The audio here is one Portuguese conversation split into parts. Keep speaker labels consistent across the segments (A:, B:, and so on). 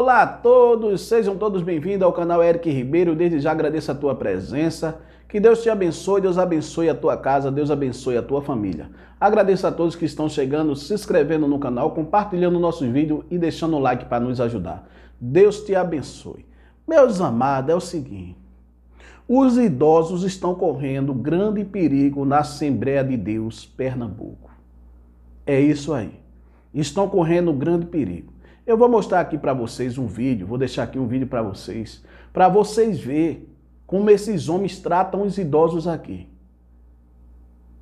A: Olá a todos, sejam todos bem-vindos ao canal Eric Ribeiro. Desde já agradeço a tua presença. Que Deus te abençoe, Deus abençoe a tua casa, Deus abençoe a tua família. Agradeço a todos que estão chegando, se inscrevendo no canal, compartilhando nossos vídeos e deixando o like para nos ajudar. Deus te abençoe. Meus amados, é o seguinte. Os idosos estão correndo grande perigo na Assembleia de Deus, Pernambuco. É isso aí. Estão correndo grande perigo. Eu vou mostrar aqui para vocês um vídeo, vou deixar aqui um vídeo para vocês verem como esses homens tratam os idosos aqui.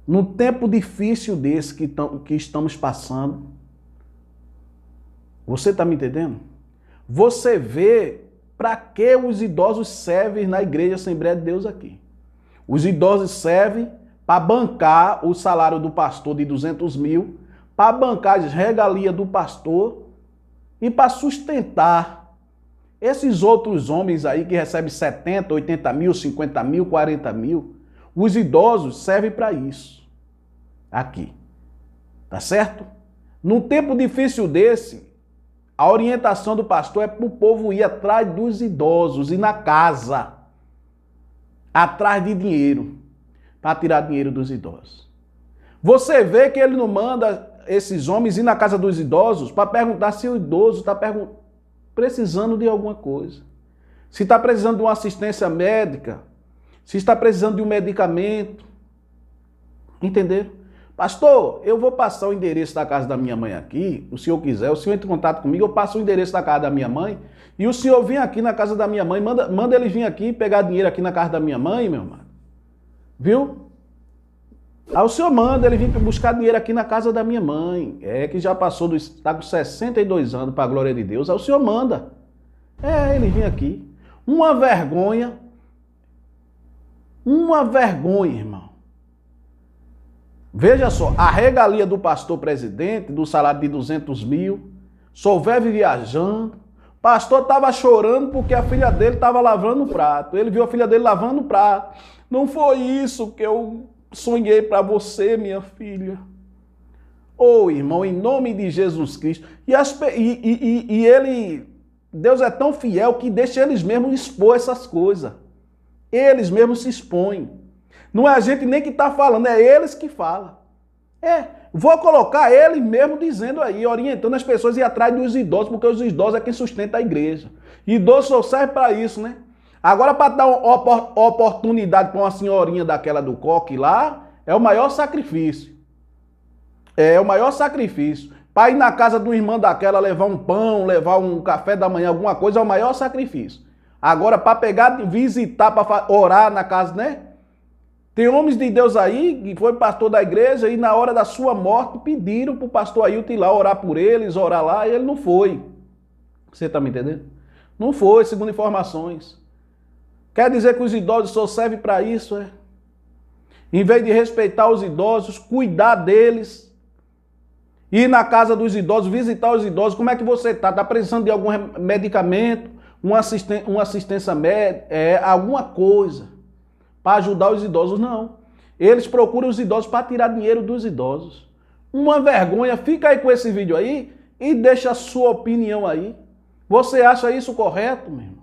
A: No tempo difícil desse que estamos passando, você está me entendendo? Você vê para que os idosos servem na Igreja Assembleia de Deus aqui. Os idosos servem para bancar o salário do pastor de 200 mil, para bancar as regalias do pastor e para sustentar esses outros homens aí que recebem 70, 80 mil, 50 mil, 40 mil. Os idosos servem para isso. Aqui. Tá certo? Num tempo difícil desse, a orientação do pastor é para o povo ir atrás dos idosos, ir na casa, atrás de dinheiro, para tirar dinheiro dos idosos. Você vê que ele não manda esses homens ir na casa dos idosos para perguntar se o idoso está precisando de alguma coisa. Se está precisando de uma assistência médica, se está precisando de um medicamento. Entenderam? Pastor, eu vou passar o endereço da casa da minha mãe aqui, o senhor quiser, o senhor entra em contato comigo, eu passo o endereço da casa da minha mãe, e o senhor vem aqui na casa da minha mãe, manda ele vir aqui pegar dinheiro aqui na casa da minha mãe, meu irmão. Viu? Aí o senhor manda ele vir buscar dinheiro aqui na casa da minha mãe, que já passou, está com 62 anos, para a glória de Deus, aí o senhor manda. Ele vem aqui. Uma vergonha, irmão. Veja só, a regalia do pastor presidente, do salário de 200 mil, só vive viajando. O pastor estava chorando porque a filha dele estava lavando o prato. Ele viu a filha dele lavando o prato. Não foi isso que eu sonhei para você, minha filha. Ô, irmão, em nome de Jesus Cristo. E ele, Deus é tão fiel que deixa eles mesmos expor essas coisas. Eles mesmos se expõem. Não é a gente nem que está falando, é eles que falam. Vou colocar ele mesmo dizendo aí, orientando as pessoas a ir atrás dos idosos, porque os idosos é quem sustenta a igreja. Idoso só serve para isso, né? Agora, para dar uma oportunidade para uma senhorinha daquela do coque lá, é o maior sacrifício. É o maior sacrifício. Para ir na casa do irmão daquela, levar um pão, levar um café da manhã, alguma coisa, é o maior sacrifício. Agora, para pegar, visitar, para orar na casa, né? Tem homens de Deus aí, que foi pastor da igreja, e na hora da sua morte pediram para o pastor Ailton ir lá orar por eles, orar lá, e ele não foi. Você está me entendendo? Não foi, segundo informações. Quer dizer que os idosos só servem para isso, Em vez de respeitar os idosos, cuidar deles, ir na casa dos idosos, visitar os idosos, como é que você está? Está precisando de algum medicamento, uma assistência médica, alguma coisa para ajudar os idosos? Não. Eles procuram os idosos para tirar dinheiro dos idosos. Uma vergonha. Fica aí com esse vídeo aí e deixa a sua opinião aí. Você acha isso correto, meu irmão?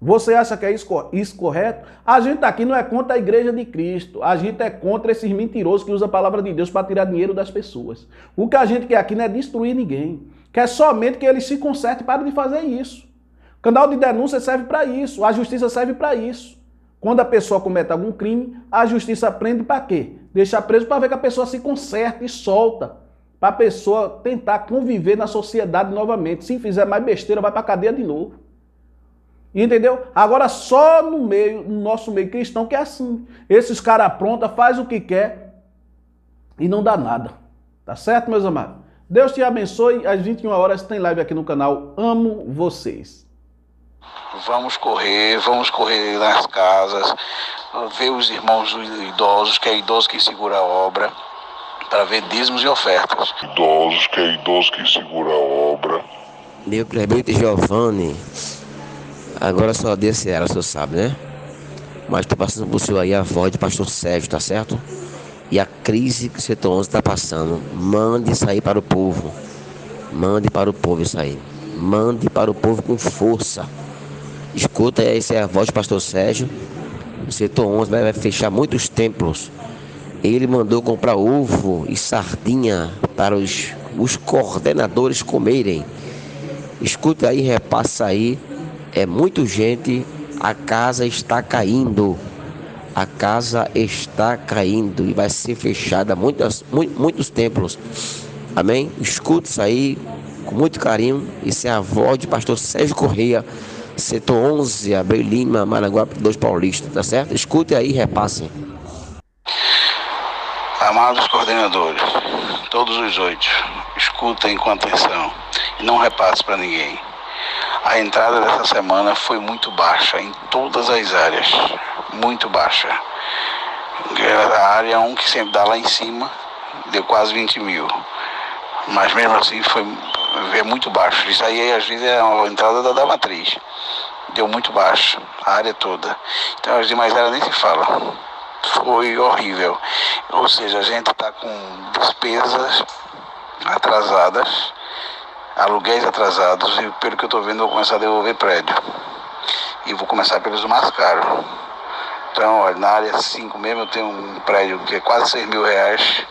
A: Você acha que é isso correto? A gente aqui não é contra a igreja de Cristo. A gente é contra esses mentirosos que usam a palavra de Deus para tirar dinheiro das pessoas. O que a gente quer aqui não é destruir ninguém. Quer somente que eles se consertem e parem de fazer isso. O canal de denúncia serve para isso. A justiça serve para isso. Quando a pessoa comete algum crime, a justiça prende para quê? Deixa preso para ver que a pessoa se conserta e solta. Para a pessoa tentar conviver na sociedade novamente. Se fizer mais besteira, vai para a cadeia de novo. Entendeu? Agora só no nosso meio cristão que é assim. Esses caras aprontam, faz o que quer e não dá nada. Tá certo, meus amados? Deus te abençoe. Às 21 horas tem live aqui no canal. Amo vocês.
B: Vamos correr nas casas, ver os irmãos idosos, que é idoso que segura a obra, para ver dízimos e ofertas.
C: Idosos, que é idoso que segura a obra.
D: Meu presbítero Giovanni, agora só desse era, o senhor sabe, né? Mas tá passando por senhor aí a voz do pastor Sérgio, tá certo? E a crise que o setor 11 está passando. Mande isso aí para o povo. Mande para o povo isso aí. mande para o povo com força. Escuta, essa é a voz do pastor Sérgio. O setor 11 vai fechar muitos templos. Ele mandou comprar ovo e sardinha para os coordenadores comerem. Escuta aí, repassa aí. É muita gente. A casa está caindo. A casa está caindo e vai ser fechada muitos templos. Amém? Escuta isso aí com muito carinho. Isso é a voz do pastor Sérgio Correia, setor 11, Abreu Lima, Maranguape 2 Paulista, tá certo? Escute aí e repasse.
B: Amados coordenadores, todos os 8, escutem com atenção e não repasse para ninguém. A entrada dessa semana foi muito baixa em todas as áreas, muito baixa. A área 1, que sempre dá lá em cima, deu quase 20 mil, mas mesmo assim é muito baixo. Isso aí às vezes é a entrada da matriz, deu muito baixo, a área toda. Então as demais áreas nem se fala. Foi horrível. Ou seja, a gente está com despesas atrasadas, aluguéis atrasados, e pelo que eu estou vendo, eu vou começar a devolver prédio. E vou começar pelos mais caros. Então, olha, na área 5 mesmo, eu tenho um prédio que é quase 6 mil reais,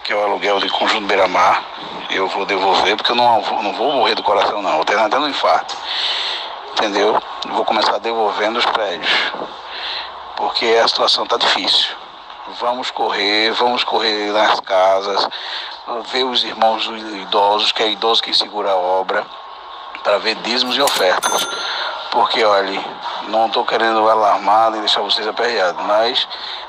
B: que é o aluguel de Conjunto Beira-Mar. Eu vou devolver, porque eu não vou morrer do coração, não. Eu tenho até um infarto. Entendeu? Eu vou começar devolvendo os prédios, porque a situação está difícil. Vamos correr nas casas, ver os irmãos idosos, que é idoso que segura a obra, para ver dízimos e ofertas. Porque, olha, não estou querendo alarmar nem deixar vocês aperreados, mas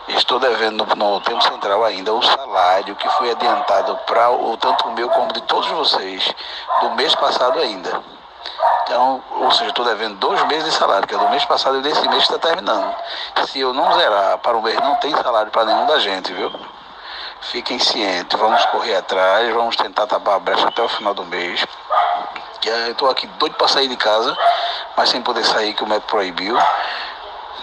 B: estou devendo no Tempo Central ainda o salário que foi adiantado para tanto o meu como de todos vocês, do mês passado ainda. Então, ou seja, estou devendo 2 meses de salário, que é do mês passado e desse mês que está terminando. Se eu não zerar para o mês, não tem salário para nenhum da gente, viu? Fiquem cientes, vamos correr atrás, vamos tentar tapar a brecha até o final do mês. Eu estou aqui doido para sair de casa, mas sem poder sair, que o médico proibiu.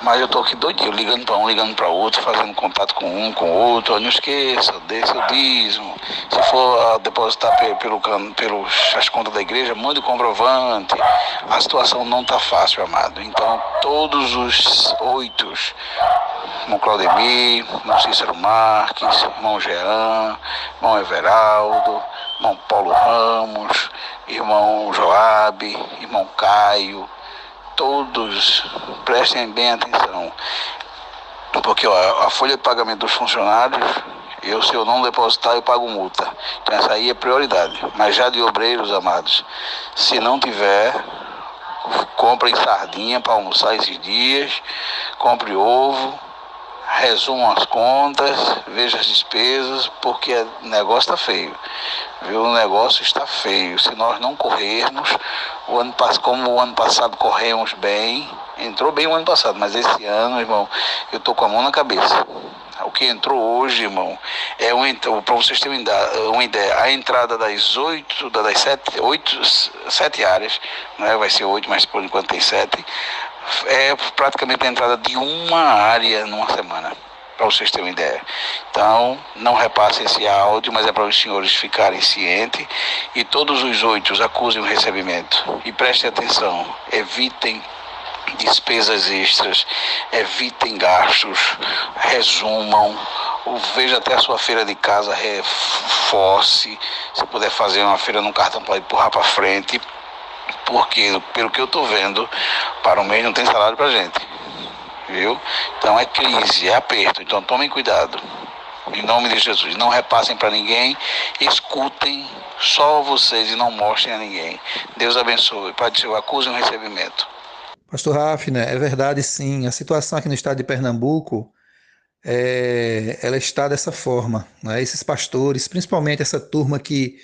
B: Mas eu estou aqui doidinho, ligando para um, ligando para outro, fazendo contato com um, com outro. Não esqueça, dê seu dízimo. Se for depositar pelas contas da igreja, mande o comprovante. A situação não está fácil, amado. Então, todos os 8, irmão Claudemir, irmão Cícero Marques, irmão Jean, irmão Everaldo, irmão Paulo Ramos, irmão Joabe, irmão Caio, todos prestem bem atenção, porque a folha de pagamento dos funcionários, se eu não depositar, eu pago multa. Então essa aí é prioridade. Mas já de obreiros, amados, se não tiver, comprem sardinha para almoçar esses dias, compre ovo, resumam as contas, veja as despesas, porque o negócio está feio. Viu? O negócio está feio. Se nós não corrermos, como o ano passado corremos bem, entrou bem o ano passado, mas esse ano, irmão, eu estou com a mão na cabeça. O que entrou hoje, irmão, para vocês terem uma ideia, a entrada das 7 áreas, né, vai ser 8, mas por enquanto tem 7, é praticamente a entrada de uma área numa semana, para vocês terem uma ideia. Então, não repassem esse áudio, mas é para os senhores ficarem cientes, e todos os 8 acusem o recebimento. E prestem atenção, evitem despesas extras, evitem gastos, resumam, veja até a sua feira de casa, reforce, se puder fazer uma feira num cartão para empurrar para frente, porque pelo que eu estou vendo, para o mês não tem salário para gente, viu? Então é crise, é aperto, então tomem cuidado, em nome de Jesus. Não repassem para ninguém, escutem só vocês e não mostrem a ninguém. Deus abençoe. Pai do Senhor, acusem o recebimento.
E: Pastor Hafner, é verdade sim, a situação aqui no estado de Pernambuco, ela está dessa forma, né? Esses pastores, principalmente essa turma que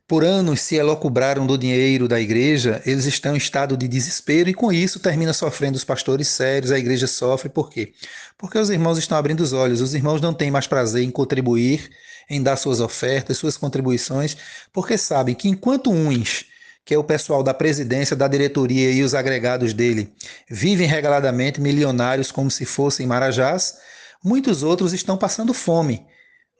E: por anos se elocubraram do dinheiro da igreja, eles estão em estado de desespero e com isso termina sofrendo os pastores sérios, a igreja sofre. Por quê? Porque os irmãos estão abrindo os olhos, os irmãos não têm mais prazer em contribuir, em dar suas ofertas, suas contribuições, porque sabem que enquanto uns, que é o pessoal da presidência, da diretoria e os agregados dele, vivem regaladamente milionários como se fossem marajás, muitos outros estão passando fome,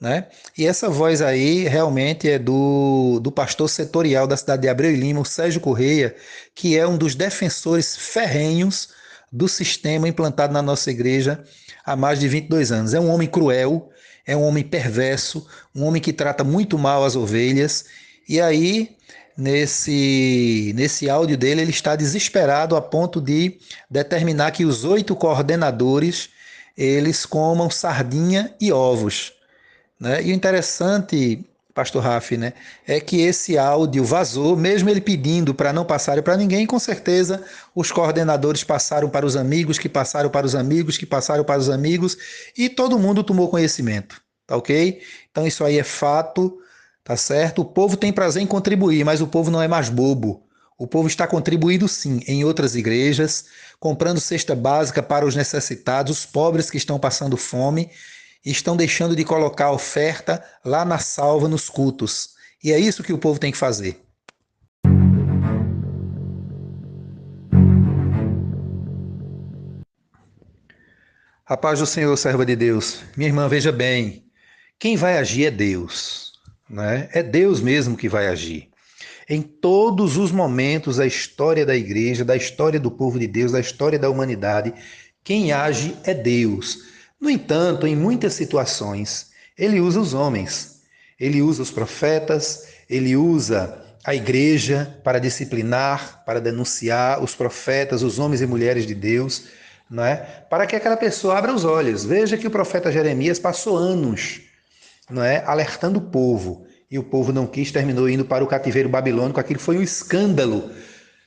E: né? E essa voz aí realmente é do pastor setorial da cidade de Abreu e Lima, o Sérgio Correia, que é um dos defensores ferrenhos do sistema implantado na nossa igreja há mais de 22 anos. É um homem cruel, é um homem perverso, um homem que trata muito mal as ovelhas. E aí, nesse áudio dele, ele está desesperado a ponto de determinar que os 8 coordenadores eles comam sardinha e ovos, né? E o interessante, pastor Rafi, né, é que esse áudio vazou, mesmo ele pedindo para não passarem para ninguém, com certeza os coordenadores passaram para os amigos, que passaram para os amigos, que passaram para os amigos, e todo mundo tomou conhecimento, tá ok? Então isso aí é fato, tá certo? O povo tem prazer em contribuir, mas o povo não é mais bobo. O povo está contribuindo sim em outras igrejas, comprando cesta básica para os necessitados, os pobres que estão passando fome, e estão deixando de colocar a oferta lá na salva, nos cultos. E é isso que o povo tem que fazer. A paz do Senhor, serva de Deus. Minha irmã, veja bem, quem vai agir é Deus, né? É Deus mesmo que vai agir. Em todos os momentos da história da igreja, da história do povo de Deus, da história da humanidade, quem age é Deus. No entanto, em muitas situações, ele usa os homens, ele usa os profetas, ele usa a igreja para disciplinar, para denunciar os profetas, os homens e mulheres de Deus, não é? Para que aquela pessoa abra os olhos. Veja que o profeta Jeremias passou anos, não é, alertando o povo, e o povo não quis, terminou indo para o cativeiro babilônico. Aquilo foi um escândalo.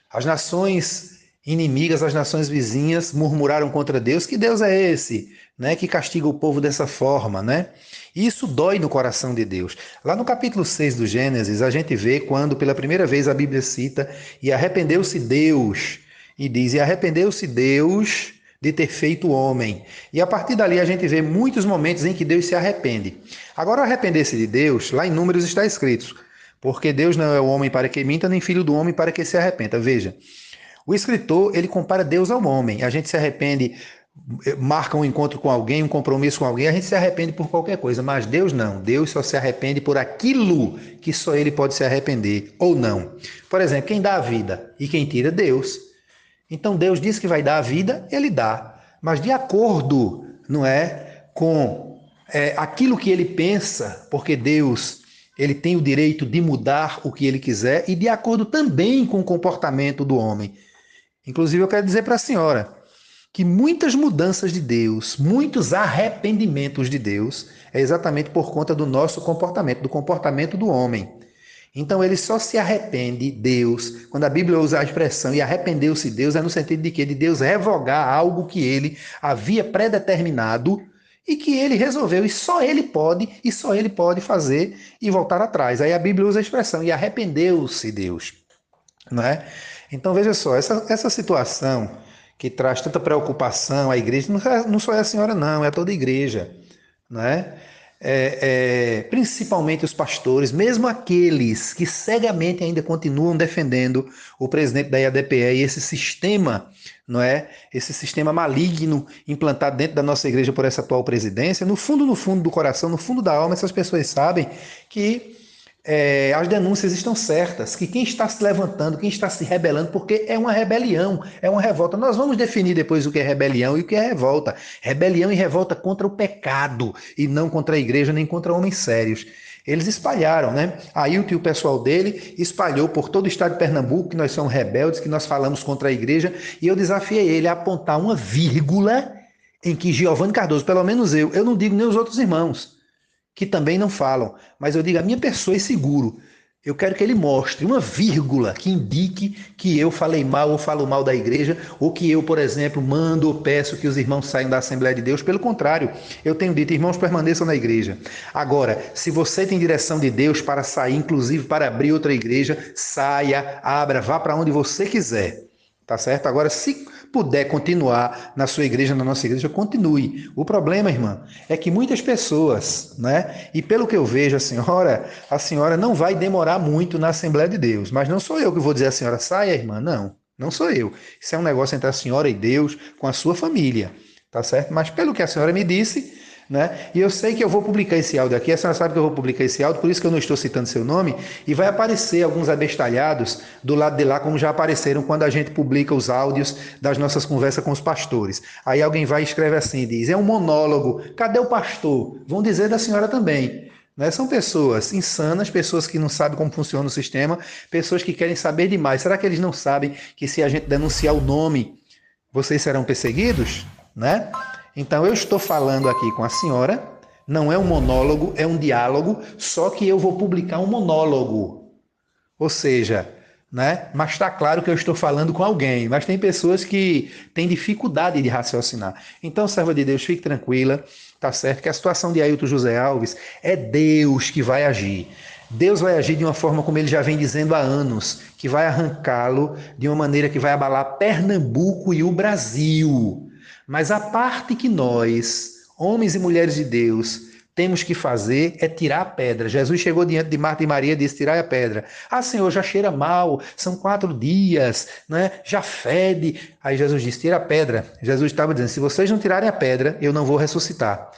E: As nações inimigas, as nações vizinhas murmuraram contra Deus. Que Deus é esse, né, que castiga o povo dessa forma, né? E isso dói no coração de Deus. Lá no capítulo 6 do Gênesis, a gente vê quando pela primeira vez a Bíblia cita e arrependeu-se Deus, e diz, e arrependeu-se Deus de ter feito o homem. E a partir dali a gente vê muitos momentos em que Deus se arrepende. Agora, arrepender-se de Deus, lá em Números está escrito, porque Deus não é o homem para que minta, nem filho do homem para que se arrependa. Veja, o escritor, ele compara Deus ao homem. A gente se arrepende, marca um encontro com alguém, um compromisso com alguém, a gente se arrepende por qualquer coisa, mas Deus não. Deus só se arrepende por aquilo que só ele pode se arrepender, ou não. Por exemplo, quem dá a vida e quem tira, Deus. Então Deus diz que vai dar a vida, ele dá. Mas de acordo, não é, com aquilo que ele pensa, porque Deus, ele tem o direito de mudar o que ele quiser, e de acordo também com o comportamento do homem. Inclusive eu quero dizer para a senhora que muitas mudanças de Deus, muitos arrependimentos de Deus, é exatamente por conta do nosso comportamento, do comportamento do homem. Então ele só se arrepende, Deus, quando a Bíblia usa a expressão e arrependeu-se Deus, é no sentido de que de Deus revogar algo que ele havia predeterminado e que ele resolveu, e só ele pode fazer e voltar atrás. Aí a Bíblia usa a expressão, e arrependeu-se Deus, não é? Então veja só, essa situação que traz tanta preocupação à igreja, não só é a senhora não, é toda a igreja, não é? Principalmente os pastores, mesmo aqueles que cegamente ainda continuam defendendo o presidente da IADPE e esse sistema, não é? Esse sistema maligno implantado dentro da nossa igreja por essa atual presidência, no fundo do coração, no fundo da alma, essas pessoas sabem que as denúncias estão certas, que quem está se levantando, quem está se rebelando, porque é uma rebelião, é uma revolta. Nós vamos definir depois o que é rebelião e o que é revolta. Rebelião e revolta contra o pecado, e não contra a igreja, nem contra homens sérios. Eles espalharam, né? Ailton e o pessoal dele espalhou por todo o estado de Pernambuco que nós somos rebeldes, que nós falamos contra a igreja, e eu desafiei ele a apontar uma vírgula em que Giovanni Cardoso, pelo menos eu não digo nem os outros irmãos, que também não falam, mas eu digo a minha pessoa é seguro. Eu quero que ele mostre uma vírgula que indique que eu falei mal ou falo mal da igreja, ou que eu, por exemplo, mando ou peço que os irmãos saiam da Assembleia de Deus. Pelo contrário, eu tenho dito, irmãos, permaneçam na igreja. Agora, se você tem direção de Deus para sair, inclusive para abrir outra igreja, saia, abra, vá para onde você quiser. Tá certo? Agora, se puder continuar na sua igreja, na nossa igreja, continue. O problema, irmã, é que muitas pessoas, né? E pelo que eu vejo, a senhora não vai demorar muito na Assembleia de Deus. Mas não sou eu que vou dizer à senhora, saia, irmã. Não sou eu. Isso é um negócio entre a senhora e Deus, com a sua família. Tá certo? Mas pelo que a senhora me disse, né? E eu sei que eu vou publicar esse áudio aqui, a senhora sabe que eu vou publicar esse áudio, por isso que eu não estou citando seu nome, e vai aparecer alguns abestalhados do lado de lá, como já apareceram quando a gente publica os áudios das nossas conversas com os pastores. Aí alguém vai e escreve assim, diz, é um monólogo, cadê o pastor? Vão dizer da senhora também. Né? São pessoas insanas, pessoas que não sabem como funciona o sistema, pessoas que querem saber demais. Será que eles não sabem que se a gente denunciar o nome, vocês serão perseguidos? Né? Então eu estou falando aqui com a senhora, não é um monólogo, é um diálogo, só que eu vou publicar um monólogo. Ou seja, né? Mas está claro que eu estou falando com alguém, mas tem pessoas que têm dificuldade de raciocinar. Então, serva de Deus, fique tranquila, tá certo? Que a situação de Ailton José Alves é Deus que vai agir. Deus vai agir de uma forma como ele já vem dizendo há anos, que vai arrancá-lo de uma maneira que vai abalar Pernambuco e o Brasil. Mas a parte que nós, homens e mulheres de Deus, temos que fazer é tirar a pedra. Jesus chegou diante de Marta e Maria e disse, tirai a pedra. Ah, Senhor, já cheira mal, são 4 dias, né? Já fede. Aí Jesus disse, tira a pedra. Jesus estava dizendo, se vocês não tirarem a pedra, eu não vou ressuscitar.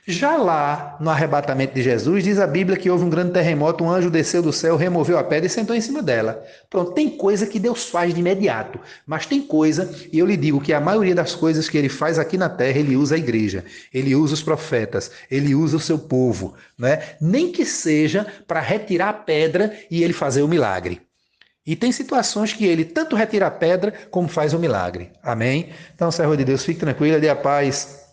E: Já lá, no arrebatamento de Jesus, diz a Bíblia que houve um grande terremoto, um anjo desceu do céu, removeu a pedra e sentou em cima dela. Pronto, tem coisa que Deus faz de imediato, mas tem coisa, e eu lhe digo que a maioria das coisas que ele faz aqui na terra, ele usa a igreja, ele usa os profetas, ele usa o seu povo, né? Nem que seja para retirar a pedra e ele fazer o milagre. E tem situações que ele tanto retira a pedra como faz o milagre. Amém? Então, servo de Deus, fique tranquila, dê a paz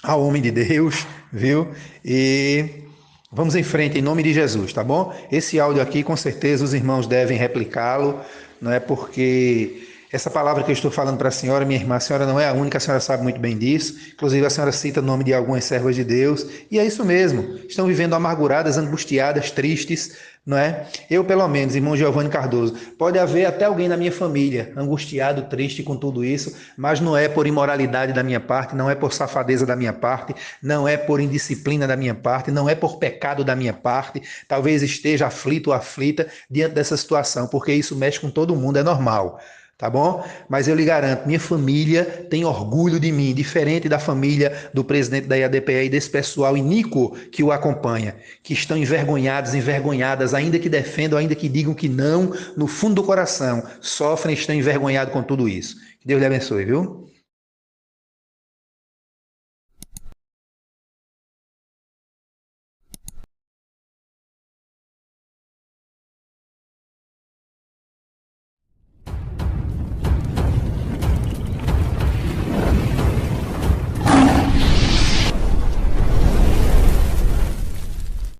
E: ao homem de Deus, viu? E vamos em frente em nome de Jesus, tá bom? Esse áudio aqui, com certeza, os irmãos devem replicá-lo, não é? Porque essa palavra que eu estou falando para a senhora, minha irmã, a senhora não é a única, a senhora sabe muito bem disso. Inclusive, a senhora cita o nome de algumas servas de Deus, e é isso mesmo. Estão vivendo amarguradas, angustiadas, tristes, não é? Eu, pelo menos, irmão Giovanni Cardoso, pode haver até alguém na minha família angustiado, triste com tudo isso, mas não é por imoralidade da minha parte, não é por safadeza da minha parte, não é por indisciplina da minha parte, não é por pecado da minha parte. Talvez esteja aflito ou aflita diante dessa situação, porque isso mexe com todo mundo, é normal. Tá bom? Mas eu lhe garanto, minha família tem orgulho de mim, diferente da família do presidente da IADPE e desse pessoal iníquo que o acompanha, que estão envergonhados, envergonhadas, ainda que defendam, ainda que digam que não, no fundo do coração, sofrem e estão envergonhados com tudo isso. Que Deus lhe abençoe, viu?